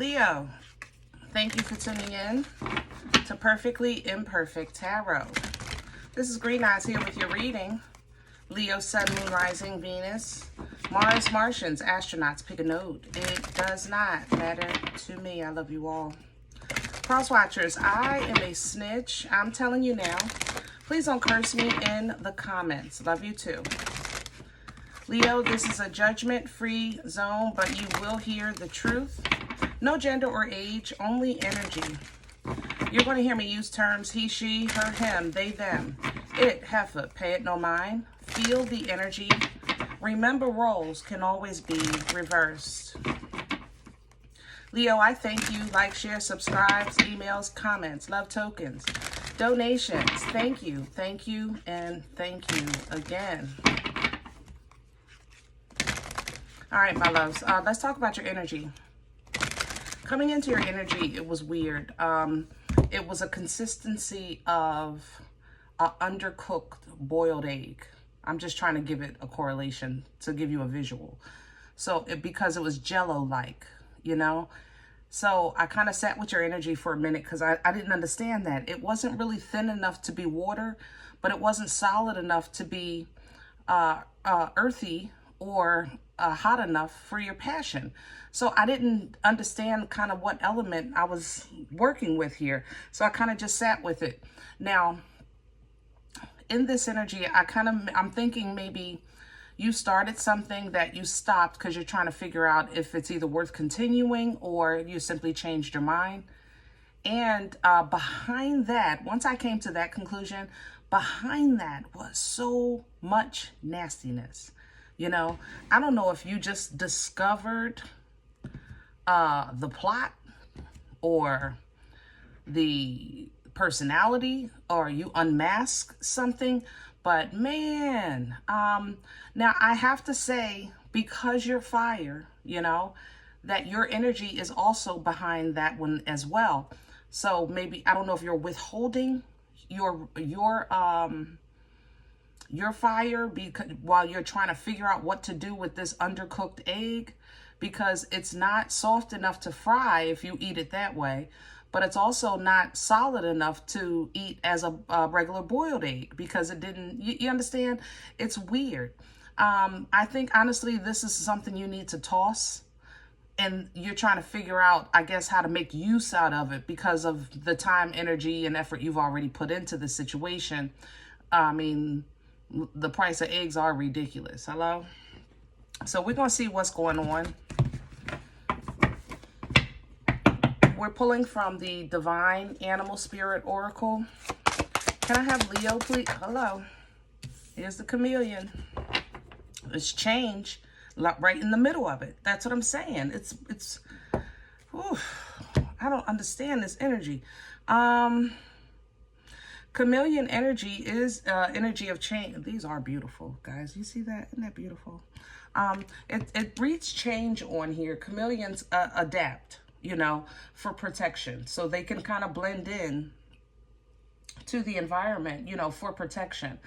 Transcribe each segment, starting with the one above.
Leo, thank you for tuning in to Perfectly Imperfect Tarot. This is Green Eyes here with your reading. Leo, Sun, Moon, Rising, Venus, Mars, Martians, astronauts, pick a node. It does not matter to me. I love you all. Cross watchers, I am a snitch. I'm telling you now. Please don't curse me in the comments. Love you too. Leo, this is a judgment-free zone, but you will hear the truth. No gender or age, only energy. You're going to hear me use terms he, she, her, him, they, them, it, heifer, pay it no mind. Feel the energy. Remember, roles can always be reversed. Leo, I thank you. Like, share, subscribes, emails, comments, love tokens, donations. Thank you, and thank you again. All right, my loves, let's talk about your energy. Coming into your energy, it was weird. It was a consistency of an undercooked boiled egg. I'm just trying to give it a correlation to give you a visual. So because it was jello-like, you know? So I kind of sat with your energy for a minute because I didn't understand that. It wasn't really thin enough to be water, but it wasn't solid enough to be earthy or hot enough for your passion. So I didn't understand kind of what element I was working with here. So I kind of just sat with it. Now, in this energy, I'm thinking maybe you started something that you stopped because you're trying to figure out if it's either worth continuing or you simply changed your mind. And behind that, once I came to that conclusion, behind that was so much nastiness. You know, I don't know if you just discovered the plot or the personality or you unmasked something, but man, now I have to say, because you're fire, you know, that your energy is also behind that one as well. So maybe, I don't know if you're withholding your fire because while you're trying to figure out what to do with this undercooked egg, because it's not soft enough to fry if you eat it that way, but it's also not solid enough to eat as a regular boiled egg because it didn't, you understand? It's weird. I think honestly, this is something you need to toss, and you're trying to figure out, I guess, how to make use out of it because of the time, energy, and effort you've already put into the situation. I mean, the price of eggs are ridiculous. Hello? So we're going to see what's going on. We're pulling from the Divine Animal Spirit Oracle. Can I have Leo, please? Hello. Here's the chameleon. It's change right in the middle of it. That's what I'm saying. It's I don't understand this energy. Chameleon energy is energy of change. These are beautiful, guys. You see that? Isn't that beautiful? It reads change on here. Chameleons adapt, you know, for protection. So they can kind of blend in to the environment, you know, for protection.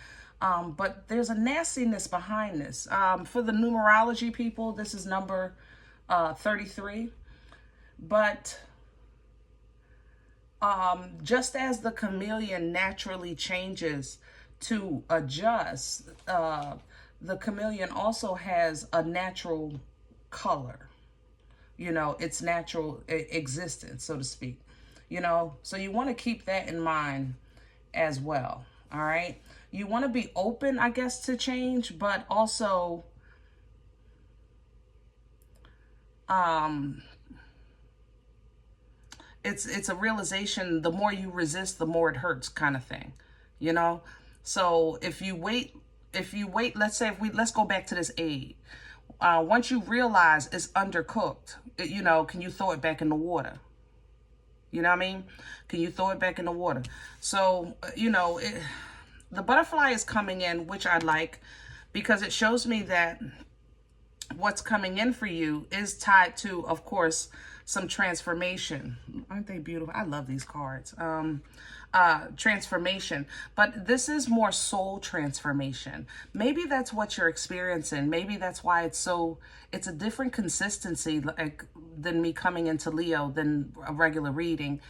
But there's a nastiness behind this. For the numerology people, this is number 33. But just as the chameleon naturally changes to adjust, the chameleon also has a natural color, you know, its natural existence, so to speak, you know, so you want to keep that in mind as well. All right. You want to be open, I guess, to change, but also, it's a realization, the more you resist, the more it hurts kind of thing, you know? So if you wait, let's say let's go back to this egg. Once you realize it's undercooked, you know, can you throw it back in the water? You know what I mean? Can you throw it back in the water? So, you know, the butterfly is coming in, which I like, because it shows me that what's coming in for you is tied to, of course, some transformation. Aren't they beautiful? I love these cards. Transformation, but this is more soul transformation. Maybe that's what you're experiencing. Maybe that's why it's a different consistency, like, than me coming into Leo than a regular reading.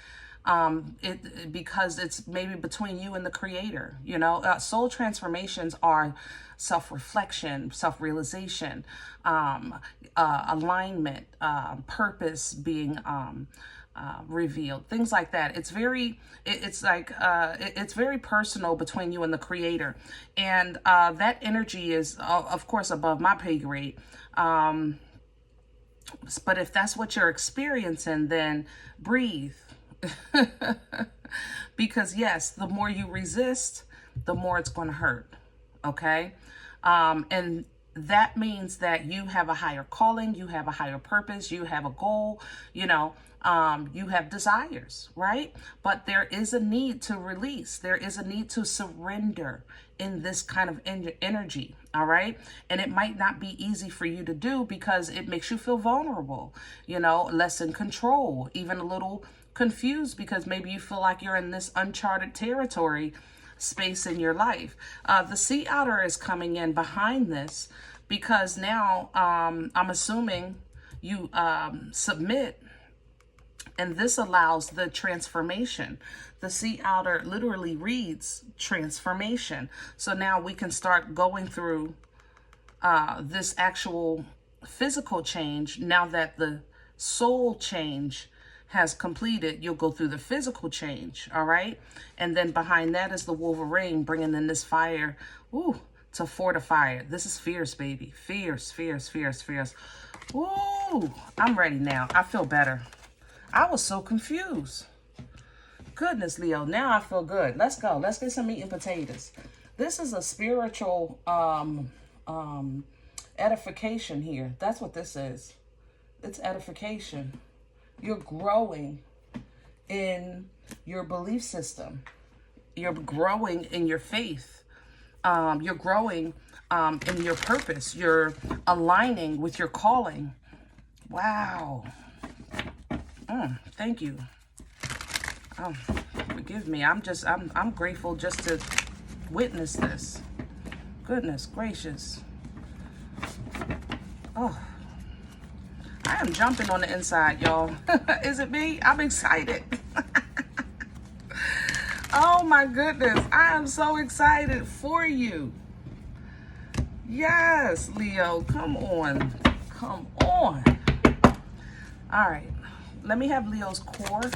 Because it's maybe between you and the creator, you know. Soul transformations are self-reflection, self-realization, alignment, purpose being revealed, things like that. It's very, it's very personal between you and the creator. And that energy is, of course, above my pay grade. But if that's what you're experiencing, then breathe. Because yes, the more you resist, the more it's going to hurt. Okay. And that means that you have a higher calling, you have a higher purpose, you have a goal, you know, you have desires, right? But there is a need to release. There is a need to surrender in this kind of energy, all right? And it might not be easy for you to do because it makes you feel vulnerable, you know, less in control, even a little confused because maybe you feel like you're in this uncharted territory space in your life. The Sea Otter is coming in behind this because now I'm assuming you submit, and this allows the transformation. The Sea Otter literally reads transformation. So now we can start going through this actual physical change. Now that the soul change has completed, you'll go through the physical change, all right? And then behind that is the Wolverine bringing in this fire, ooh, to fortify it. This is fierce, baby. Fierce, fierce, fierce, fierce. Ooh, I'm ready now. I feel better. I was so confused. Goodness, Leo, now I feel good. Let's go. Let's get some meat and potatoes. This is a spiritual edification here. That's what this is. It's edification. You're growing in your belief system. You're growing in your faith. You're growing in your purpose. You're aligning with your calling. Wow. Thank you. Oh, forgive me. I'm grateful just to witness this. Goodness gracious. Oh. I am jumping on the inside, y'all. Is it me? I'm excited. Oh my goodness. I am so excited for you. Yes, Leo. Come on. Come on. All right. Let me have Leo's core.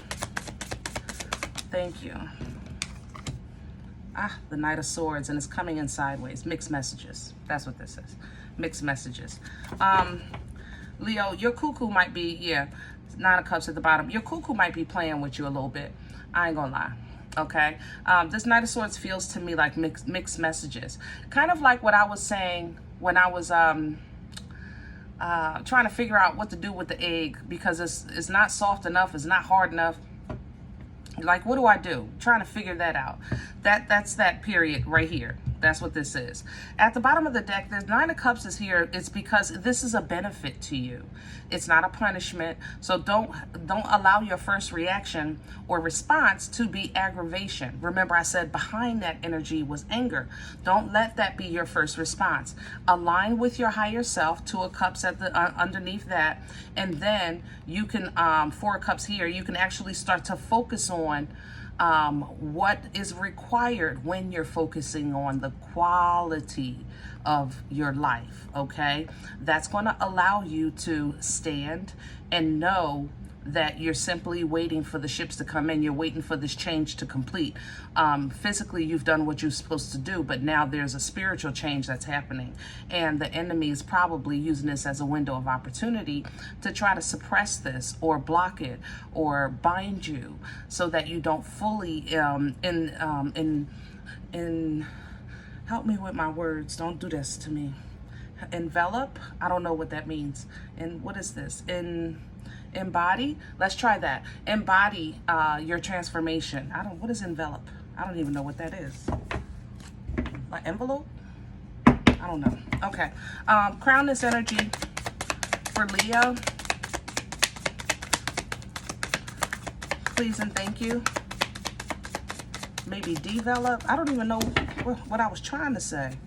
Thank you. The Knight of Swords, and it's coming in sideways. Mixed messages. That's what this is. Mixed messages. Leo, your cuckoo might be, yeah, Nine of Cups at the bottom. Your cuckoo might be playing with you a little bit. I ain't gonna lie. Okay. This Knight of Swords feels to me like mixed messages. Kind of like what I was saying when I was trying to figure out what to do with the egg, because it's not soft enough, it's not hard enough. Like, what do I do? Trying to figure that out. That's that period right here. That's what this is. At the bottom of the deck, there's Nine of Cups is here. It's because this is a benefit to you. It's not a punishment. So don't allow your first reaction or response to be aggravation. Remember, I said behind that energy was anger. Don't let that be your first response. Align with your higher self. Two of Cups at the underneath that, and then you can Four of Cups here. You can actually start to focus on what is required when you're focusing on the quality of your life, okay? That's going to allow you to stand and know that you're simply waiting for the ships to come in. You're waiting for this change to complete. Physically, you've done what you're supposed to do, but now there's a spiritual change that's happening. And the enemy is probably using this as a window of opportunity to try to suppress this or block it or bind you so that you don't fully, help me with my words. Don't do this to me. Envelop? I don't know what that means. And what is this? Embody. Let's try that. Embody your transformation. What is envelop? I don't even know what that is. My envelope? I don't know. Okay. Crown this energy. for Leo, please and thank you. Maybe develop. I don't even know what I was trying to say.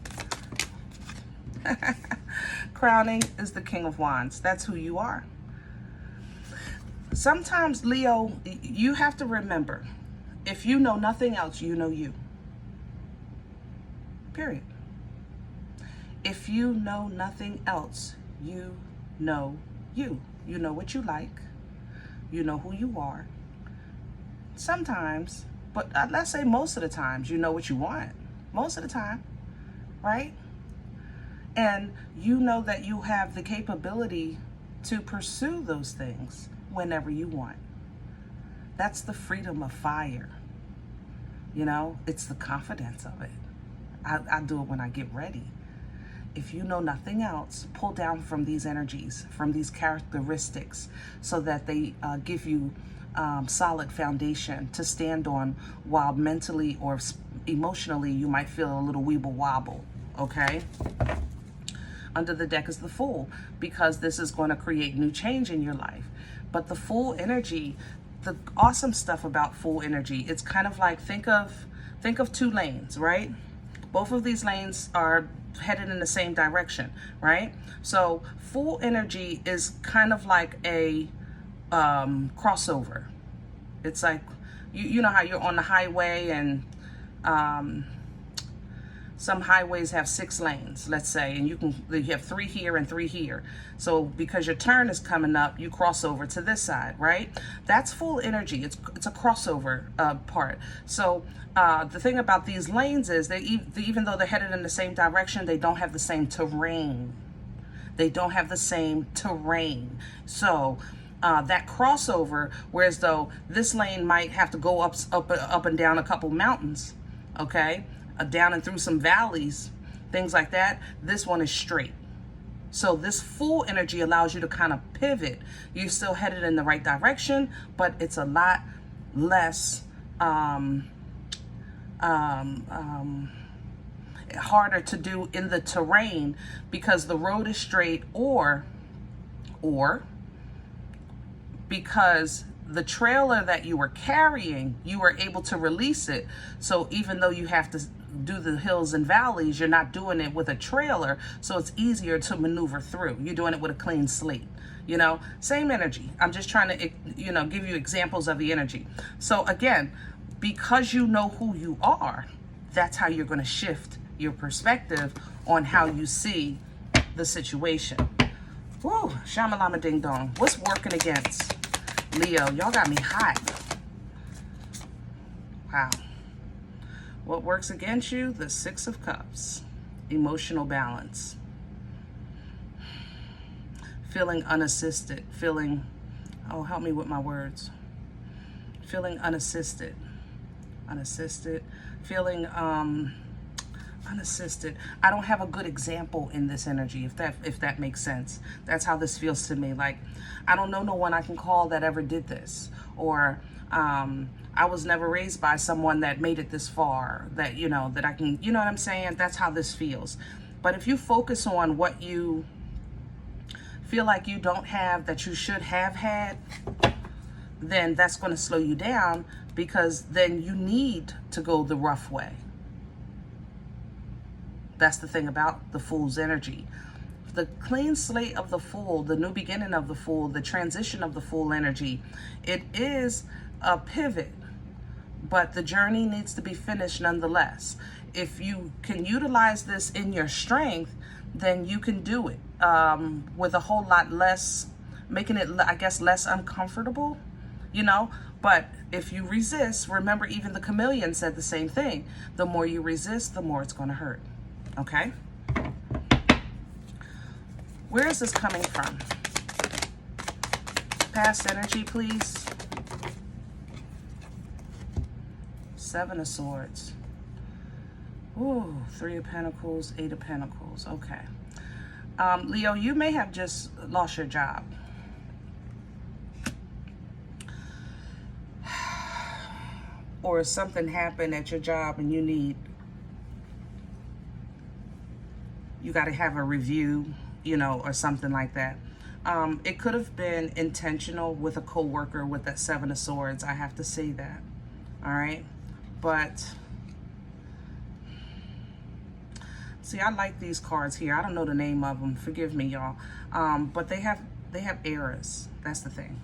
Crowning is the King of Wands. That's who you are. Sometimes, Leo, you have to remember, if you know nothing else, you know you. Period. If you know nothing else, you know you. You know what you like. You know who you are. Sometimes, but let's say most of the times, you know what you want. Most of the time, right? And you know that you have the capability to pursue those things whenever you want. That's the freedom of fire. You know, it's the confidence of it. I do it when I get ready. If you know nothing else, pull down from these energies, from these characteristics, so that they give you solid foundation to stand on, while mentally or emotionally you might feel a little weeble wobble, okay? Under the deck is the Fool, because this is going to create new change in your life. But the Fool energy, the awesome stuff about Fool energy, it's kind of like, think of 2 lanes, right? Both of these lanes are headed in the same direction, right? So Fool energy is kind of like a crossover. It's like, you know how you're on the highway, and some highways have 6 lanes, let's say, and you have 3 here and 3 here. So because your turn is coming up, you cross over to this side, right? That's Fool energy. It's a crossover part. So the thing about these lanes is that even though they're headed in the same direction, they don't have the same terrain. They don't have the same terrain. So that crossover, whereas though this lane might have to go up and down a couple mountains, okay, down and through some valleys, things like that, this one is straight. So this Fool energy allows you to kind of pivot. You're still headed in the right direction, but it's a lot less harder to do in the terrain, because the road is straight, or because the trailer that you were carrying, you were able to release it. So even though you have to do the hills and valleys, you're not doing it with a trailer, so it's easier to maneuver through. You're doing it with a clean slate. You know, same energy. I'm just trying to, you know, give you examples of the energy. So again, because you know who you are, that's how you're going to shift your perspective on how you see the situation. Woo, shamalama ding dong. What's working against Leo? Y'all got me hot. Wow. What works against you? The 6 of Cups. Emotional balance. Feeling unassisted. Feeling, oh, help me with my words. Feeling unassisted. Unassisted. Feeling unassisted. I don't have a good example in this energy, if that makes sense. That's how this feels to me. Like, I don't know no one I can call that ever did this, or I was never raised by someone that made it this far, that, you know, that I can, you know what I'm saying? That's how this feels. But if you focus on what you feel like you don't have, that you should have had, then that's going to slow you down, because then you need to go the rough way. That's the thing about the Fool's energy. The clean slate of the Fool, the new beginning of the Fool, the transition of the Fool energy, it is a pivot, but the journey needs to be finished nonetheless. If you can utilize this in your strength, then you can do it with a whole lot less, making it, I guess, less uncomfortable, you know. But if you resist, remember, even the chameleon said the same thing. The more you resist, the more it's going to hurt. Okay? Where is this coming from? Past energy, please. 7 of Swords. Ooh, 3 of Pentacles, 8 of Pentacles. Okay. Leo, you may have just lost your job. Or something happened at your job and you got to have a review, you know, or something like that. It could have been intentional with a co-worker with that Seven of Swords. I have to say that. All right. But see, I like these cards here. I don't know the name of them. Forgive me, y'all. But they have errors. That's the thing.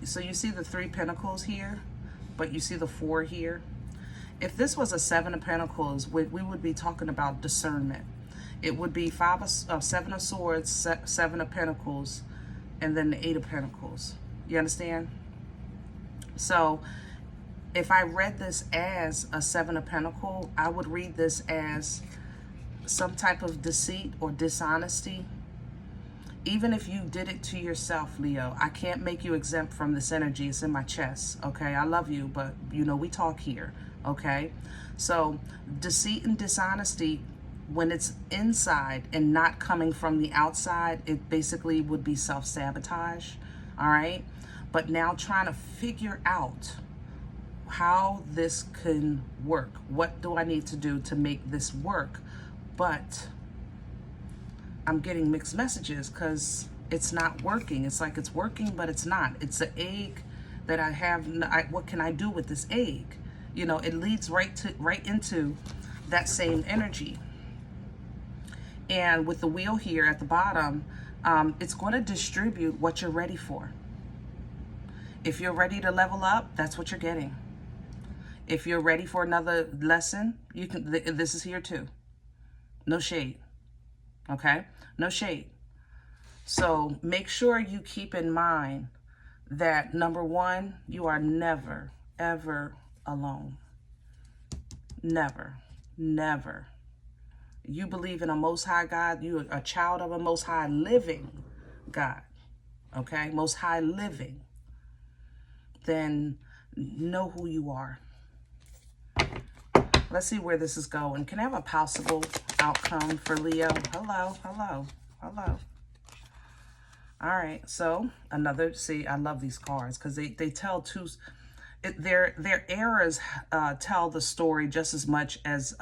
So you see the 3 Pentacles here, but you see the 4 here. If this was a 7 of Pentacles, we would be talking about discernment. It would be 7 of Swords, 7 of Pentacles, and then the 8 of Pentacles. You understand? So if I read this as a 7 of Pentacles, I would read this as some type of deceit or dishonesty. Even if you did it to yourself, Leo, I can't make you exempt from this energy. It's in my chest, okay? I love you, but, you know, we talk here, okay? So deceit and dishonesty, when it's inside and not coming from the outside, it basically would be self-sabotage, all right? But now trying to figure out how this can work. What do I need to do to make this work? But I'm getting mixed messages because it's not working. It's like it's working, but it's not. It's an egg that I have. What can I do with this egg? You know, it leads right into that same energy. And with the wheel here at the bottom, it's going to distribute what you're ready for. If you're ready to level up, that's what you're getting. If you're ready for another lesson, you can. This is here too. No shade. Okay? No shade. So make sure you keep in mind that, number one, you are never, ever alone. Never, never. You believe in a Most High God. You're a child of a Most High living God. Okay? Most High living. Then know who you are. Let's see where this is going. Can I have a possible outcome for Leo? Hello, hello, hello. All right, so another, see, I love these cards because they tell two, their errors tell the story just as much as,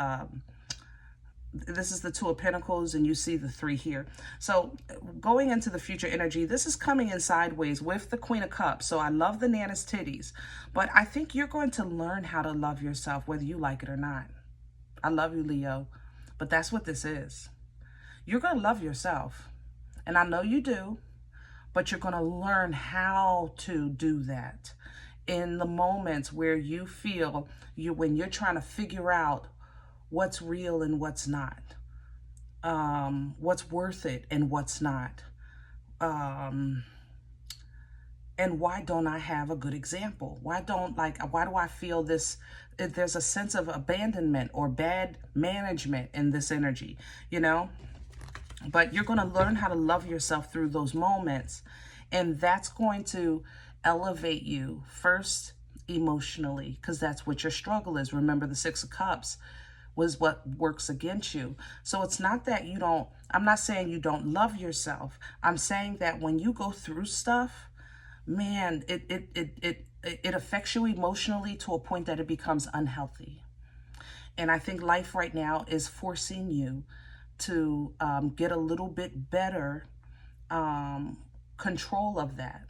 this is the 2 of Pentacles and you see the 3 here. So going into the future energy, this is coming in sideways with the Queen of Cups. So I love the Nana's titties, but I think you're going to learn how to love yourself, whether you like it or not. I love you, Leo, but that's what this is. You're going to love yourself. And I know you do, but you're going to learn how to do that in the moments where you feel when you're trying to figure out what's real and what's not, what's worth it and what's not, and why don't I have a good example? Why do I feel this? There's a sense of abandonment or bad management in this energy, you know? But you're going to learn how to love yourself through those moments, and that's going to elevate you first emotionally, because that's what your struggle is. Remember, the 6 of Cups was what works against you. So it's not that you don't, I'm not saying you don't love yourself. I'm saying that when you go through stuff, man, it affects you emotionally to a point that it becomes unhealthy. And I think life right now is forcing you to get a little bit better control of that.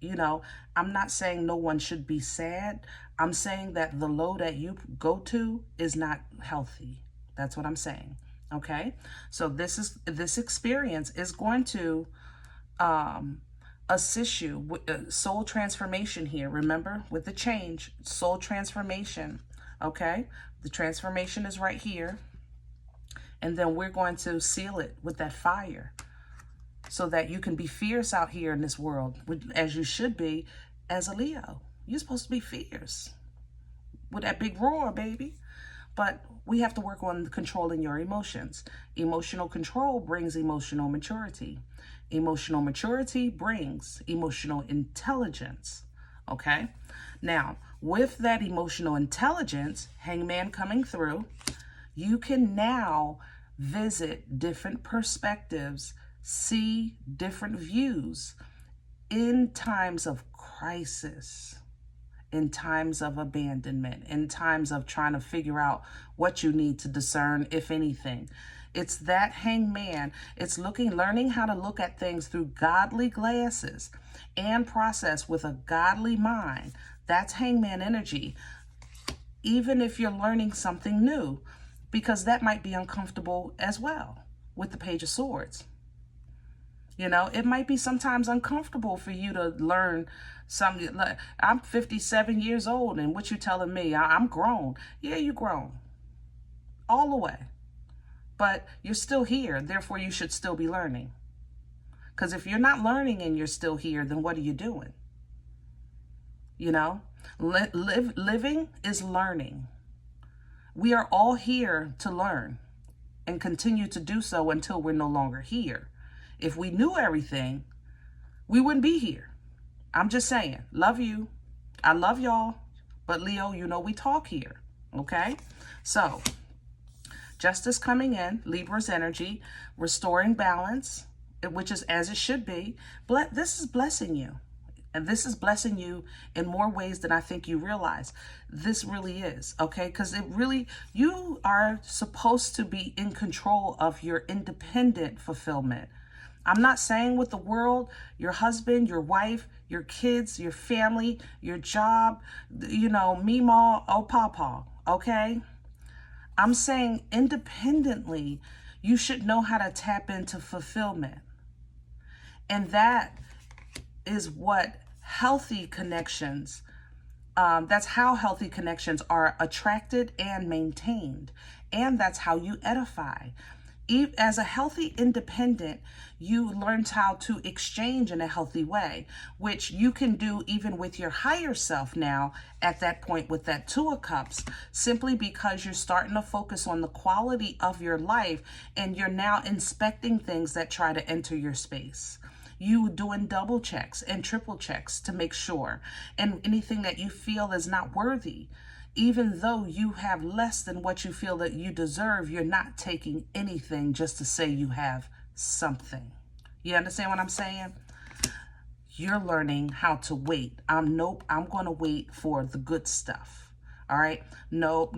You know, I'm not saying no one should be sad. I'm saying that the low that you go to is not healthy. That's what I'm saying. Okay. So this experience is going to assist you with soul transformation here. Remember, with the change, soul transformation. Okay. The transformation is right here. And then we're going to seal it with that fire, so that you can be fierce out here in this world, as you should be as a Leo. You're supposed to be fierce with that big roar, baby. But we have to work on controlling your emotions. Emotional control brings emotional maturity. Emotional maturity brings emotional intelligence. Okay? Now, with that emotional intelligence, Hangman coming through, you can now visit different perspectives, see different views in times of crisis, in times of abandonment, in times of trying to figure out what you need to discern, if anything. It's that hangman. It's learning how to look at things through godly glasses and process with a godly mind. That's hangman energy. Even if you're learning something new, because that might be uncomfortable as well with the Page of Swords. You know, it might be sometimes uncomfortable for you to learn something. Like, I'm 57 years old, and what you telling me? I'm grown. Yeah, you grown. All the way. But you're still here, therefore you should still be learning. Because if you're not learning and you're still here, then what are you doing? You know, living is learning. We are all here to learn and continue to do so until we're no longer here. If we knew everything, we wouldn't be here. I'm just saying, love you. I love y'all. But Leo, you know we talk here, okay? So, justice coming in, Libra's energy, restoring balance, which is as it should be. This is blessing you. And this is blessing you in more ways than I think you realize. This really is, okay? Because you are supposed to be in control of your independent fulfillment. I'm not saying with the world, your husband, your wife, your kids, your family, your job, you know, Meemaw, oh pawpaw, okay? I'm saying independently, you should know how to tap into fulfillment. And that is what healthy connections, that's how healthy connections are attracted and maintained. And that's how you edify. As a healthy independent, you learn how to exchange in a healthy way, which you can do even with your higher self now at that point with that Two of Cups, simply because you're starting to focus on the quality of your life and you're now inspecting things that try to enter your space. You doing double checks and triple checks to make sure, and anything that you feel is not worthy. Even though you have less than what you feel that you deserve, you're not taking anything just to say you have something. You understand what I'm saying? You're learning how to wait. I'm going to wait for the good stuff. All right? Nope.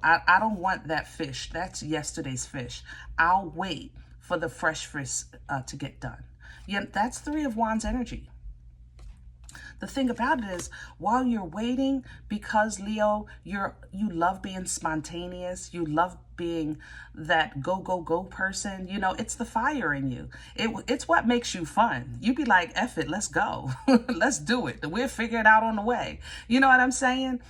I don't want that fish. That's yesterday's fish. I'll wait for the fresh fish to get done. Yeah, that's Three of Wands energy. The thing about it is, while you're waiting, because Leo, you love being spontaneous, you love being that go person, you know, it's the fire in you. It's what makes you fun. You be like, F it, let's go. Let's do it. We'll figure it out on the way. You know what I'm saying?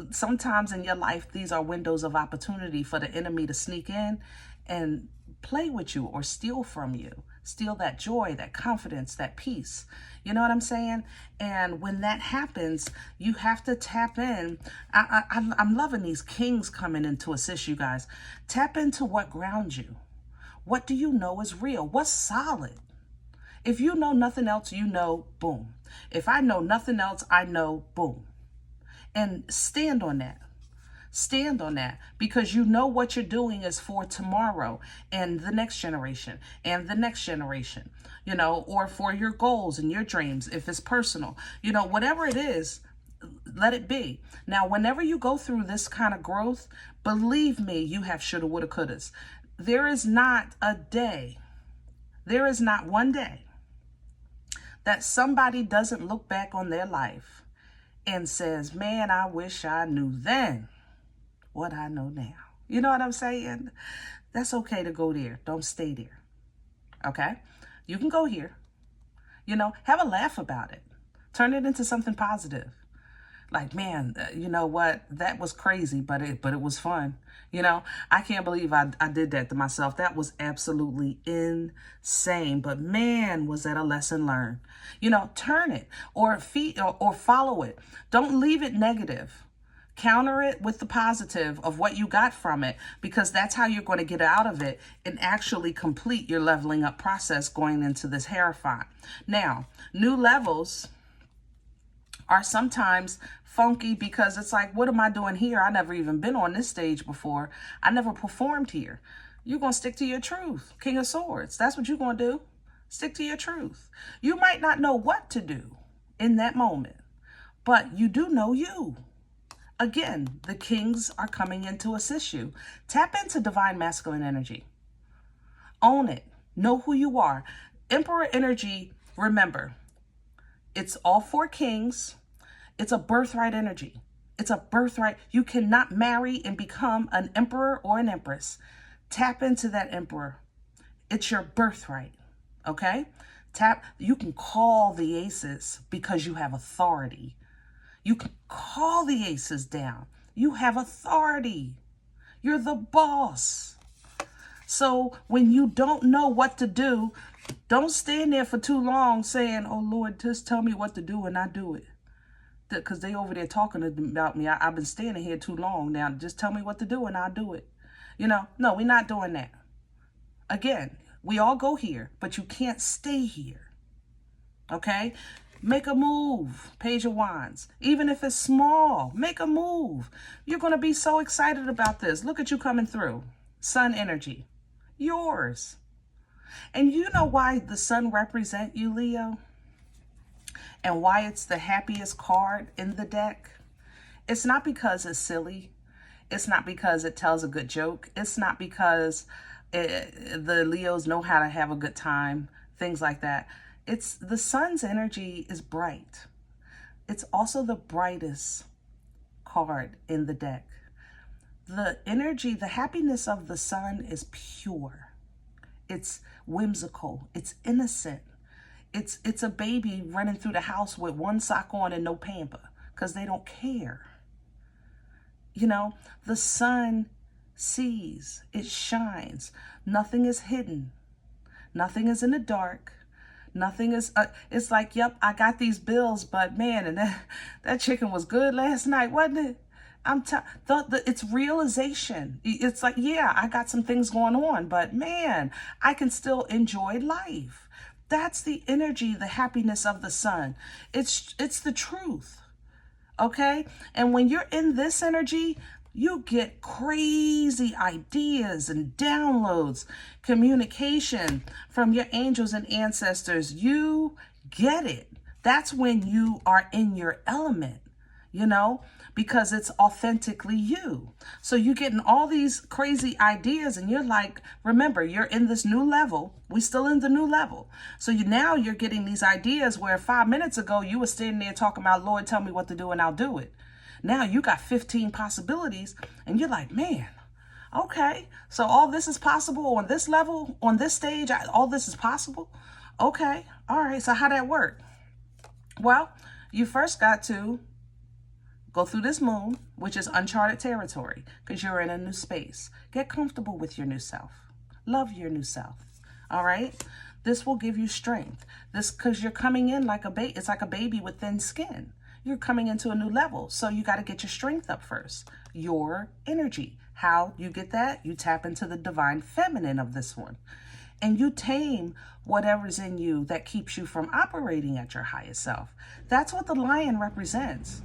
Sometimes in your life, these are windows of opportunity for the enemy to sneak in and play with you or steal from you. Steal that joy, that confidence, that peace. You know what I'm saying? And when that happens, you have to tap in. I'm loving these kings coming in to assist you guys. Tap into what grounds you. What do you know is real? What's solid? If you know nothing else, you know, boom. If I know nothing else, I know, boom. And stand on that. Stand on that, because you know what you're doing is for tomorrow and the next generation and the next generation, you know, or for your goals and your dreams, if it's personal, you know, whatever it is, let it be. Now, whenever you go through this kind of growth, believe me, you have shoulda, woulda, couldas. There is not a day, there is not one day that somebody doesn't look back on their life and says, man, I wish I knew then what I know now. You know what I'm saying? That's okay to go there. Don't stay there. Okay? You can go here. You know, have a laugh about it. Turn it into something positive. Like, man, you know what? That was crazy, but it was fun. You know, I can't believe I did that to myself. That was absolutely insane. But man, was that a lesson learned. You know, turn it or follow it. Don't leave it negative. Counter it with the positive of what you got from it, because that's how you're going to get out of it and actually complete your leveling up process going into this Hierophant. Now, new levels are sometimes funky because it's like, what am I doing here? I never even been on this stage before. I never performed here. You're going to stick to your truth. King of Swords. That's what you're going to do. Stick to your truth. You might not know what to do in that moment, but you do know you. Again, the kings are coming in to assist you. Tap into divine masculine energy. Own it. Know who you are. Emperor energy, remember, it's all four kings. It's a birthright energy. It's a birthright. You cannot marry and become an emperor or an empress. Tap into that emperor. It's your birthright, okay? You can call the aces because you have authority. You can call the aces down. You have authority. You're the boss. So when you don't know what to do, don't stand there for too long saying, oh, Lord, just tell me what to do and I do it. Because they over there talking about me. I've been standing here too long now. Just tell me what to do and I'll do it. No, we're not doing that. Again, we all go here, but you can't stay here. Okay? Make a move, Page of Wands. Even if it's small, make a move. You're going to be so excited about this. Look at you coming through. Sun energy. Yours. And you know why the sun represents you, Leo? And why it's the happiest card in the deck? It's not because it's silly. It's not because it tells a good joke. It's not because the Leos know how to have a good time, things like that. It's the sun's energy is bright. It's also the brightest card in the deck. The energy, the happiness of the sun is pure. It's whimsical. It's innocent. It's a baby running through the house with one sock on and no pamper because they don't care. The sun sees, it shines. Nothing is hidden. Nothing is in the dark. Nothing is, it's like, yep, I got these bills, but man, and that chicken was good last night, wasn't it? It's realization. It's like, yeah, I got some things going on, but man, I can still enjoy life. That's the energy, the happiness of the sun. It's the truth. Okay? And when you're in this energy, you get crazy ideas and downloads, communication from your angels and ancestors. You get it. That's when you are in your element, because it's authentically you. So you're getting all these crazy ideas and you're like, remember, you're in this new level. We're still in the new level. So now you're getting these ideas where 5 minutes ago you were standing there talking about, Lord, tell me what to do and I'll do it. Now you got 15 possibilities and you're like, man, okay. So all this is possible on this level, on this stage, all this is possible. Okay. All right. So how that work? Well, you first got to go through this moon, which is uncharted territory, because you're in a new space. Get comfortable with your new self. Love your new self. All right? This will give you strength. Because you're coming in like a baby. It's like a baby with thin skin. You're coming into a new level. So you got to get your strength up first. Your energy. How you get that? You tap into the divine feminine of this one. And you tame whatever's in you that keeps you from operating at your highest self. That's what the lion represents.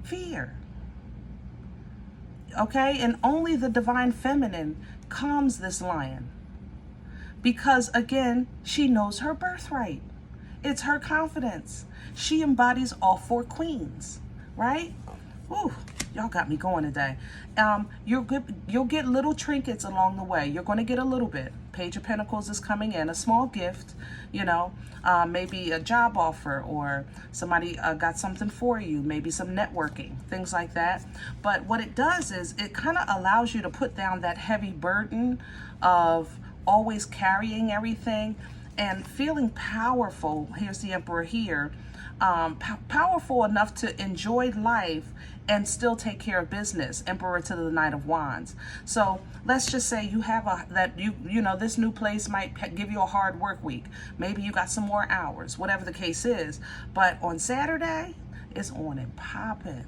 Fear. Okay? And only the divine feminine calms this lion. Because, again, she knows her birthright. It's her confidence. She embodies all four queens, right? Whew, y'all got me going today. You'll get little trinkets along the way. You're going to get a little bit. Page of Pentacles is coming in, a small gift, maybe a job offer or somebody got something for you, maybe some networking, things like that. But what it does is it kind of allows you to put down that heavy burden of always carrying everything and feeling powerful. Here's the Emperor here. Powerful enough to enjoy life and still take care of business. Emperor to the Knight of Wands. So let's just say you have this new place might give you a hard work week. Maybe you got some more hours, whatever the case is. But on Saturday, it's on and popping.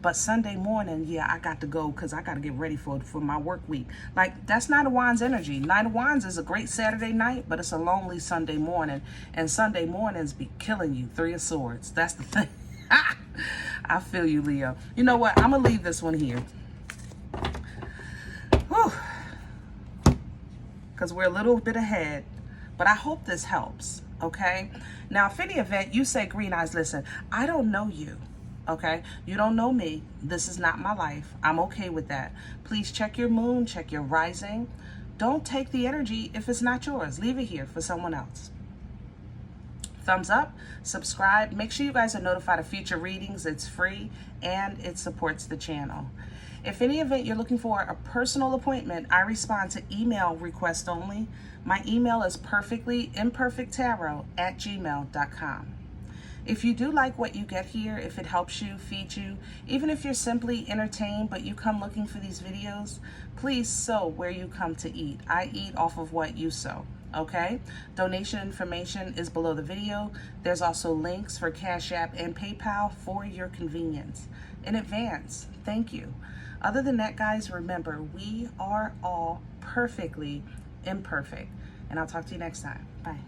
But Sunday morning, yeah, I got to go because I got to get ready for my work week. Like, that's Knight of Wands energy. Knight of Wands is a great Saturday night, but it's a lonely Sunday morning. And Sunday mornings be killing you. Three of Swords. That's the thing. I feel you, Leo. You know what? I'm going to leave this one here. Because we're a little bit ahead. But I hope this helps, okay? Now, if any event you say, Green Eyes, listen, I don't know you. Okay, you don't know me. This is not my life. I'm okay with that. Please check your moon, check your rising. Don't take the energy if it's not yours. Leave it here for someone else. Thumbs up, subscribe. Make sure you guys are notified of future readings. It's free and it supports the channel. If any event you're looking for a personal appointment, I respond to email request only. My email is perfectlyimperfecttarot@gmail.com. If you do like what you get here, if it helps you, feeds you, even if you're simply entertained but you come looking for these videos, please sow where you come to eat. I eat off of what you sow, okay? Donation information is below the video. There's also links for CashApp and PayPal for your convenience. In advance, thank you. Other than that, guys, remember, we are all perfectly imperfect. And I'll talk to you next time. Bye.